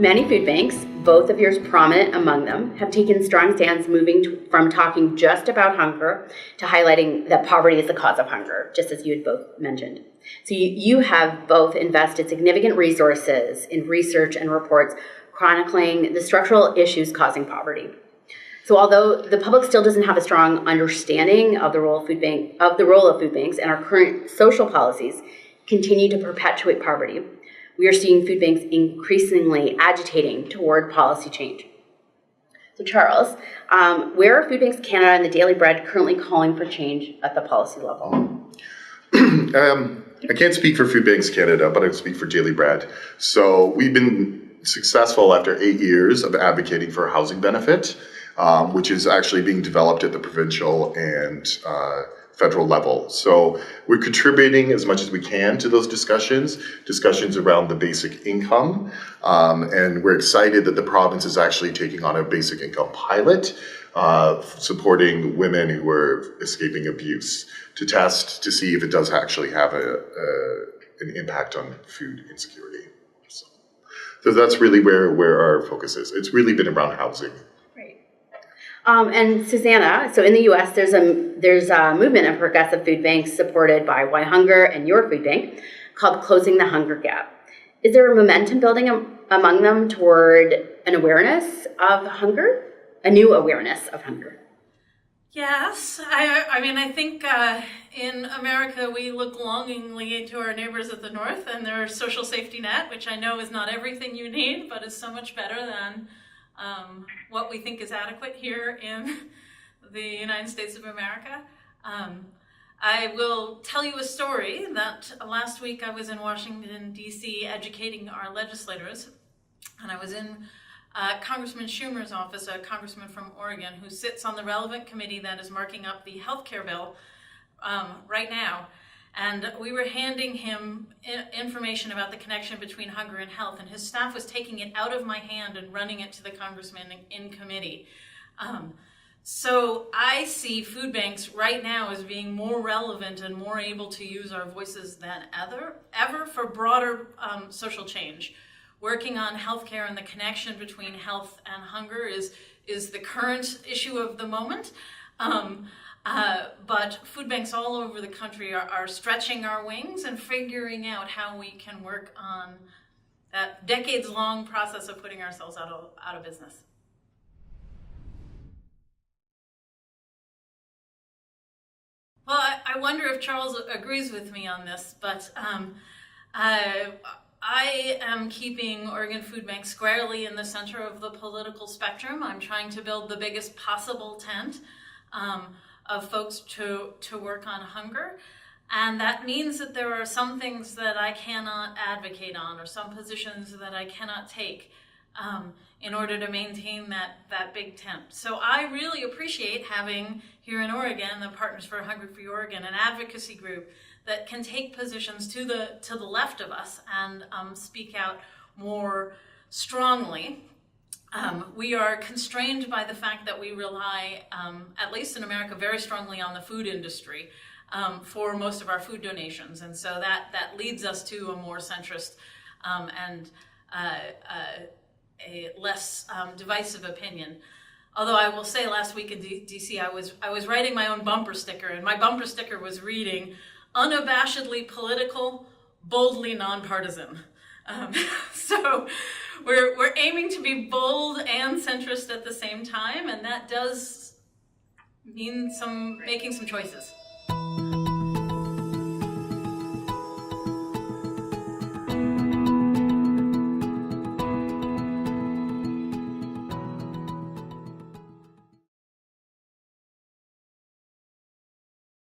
Many food banks, both of yours prominent among them, have taken strong stands moving from talking just about hunger to highlighting that poverty is the cause of hunger, just as you had both mentioned. So you have both invested significant resources in research and reports chronicling the structural issues causing poverty. So although the public still doesn't have a strong understanding of the role of food banks and our current social policies continue to perpetuate poverty, we are seeing food banks increasingly agitating toward policy change. So Charles, where are Food Banks Canada and the Daily Bread currently calling for change at the policy level? I can't speak for Food Banks Canada, but I speak for Daily Bread. So we've been successful after 8 years of advocating for a housing benefit, which is actually being developed at the provincial and federal level. So we're contributing as much as we can to those discussions around the basic income. And we're excited that the province is actually taking on a basic income pilot, supporting women who are escaping abuse to test to see if it does actually have an impact on food insecurity. So that's really where our focus is. It's really been around housing. And Susanna, so in the U.S., there's a movement of progressive food banks supported by Why Hunger and your food bank called Closing the Hunger Gap. Is there a momentum building among them toward an awareness of hunger, a new awareness of hunger? Yes, I think in America we look longingly to our neighbors at the north and their social safety net, which I know is not everything you need, but is so much better than what we think is adequate here in the United States of America. I will tell you a story that last week I was in Washington, D.C. educating our legislators, and I was in Congressman Schumer's office, a congressman from Oregon who sits on the relevant committee that is marking up the health care bill right now. And we were handing him information about the connection between hunger and health, and his staff was taking it out of my hand and running it to the congressman in committee. So I see food banks right now as being more relevant and more able to use our voices than ever for broader social change. Working on healthcare and the connection between health and hunger is the current issue of the moment. But food banks all over the country are stretching our wings and figuring out how we can work on that decades-long process of putting ourselves out of business. Well, I wonder if Charles agrees with me on this, but I am keeping Oregon Food Bank squarely in the center of the political spectrum. I'm trying to build the biggest possible tent of folks to work on hunger. And that means that there are some things that I cannot advocate on or some positions that I cannot take in order to maintain that big tent. So I really appreciate having here in Oregon the Partners for Hunger Free Oregon, an advocacy group that can take positions to the left of us and speak out more strongly. We are constrained by the fact that we rely, at least in America, very strongly on the food industry for most of our food donations. And so that leads us to a more centrist and a less divisive opinion. Although I will say last week in DC, I was writing my own bumper sticker, and my bumper sticker was reading, "Unabashedly political, boldly nonpartisan." So we're aiming to be bold and centrist at the same time, and that does mean making some choices.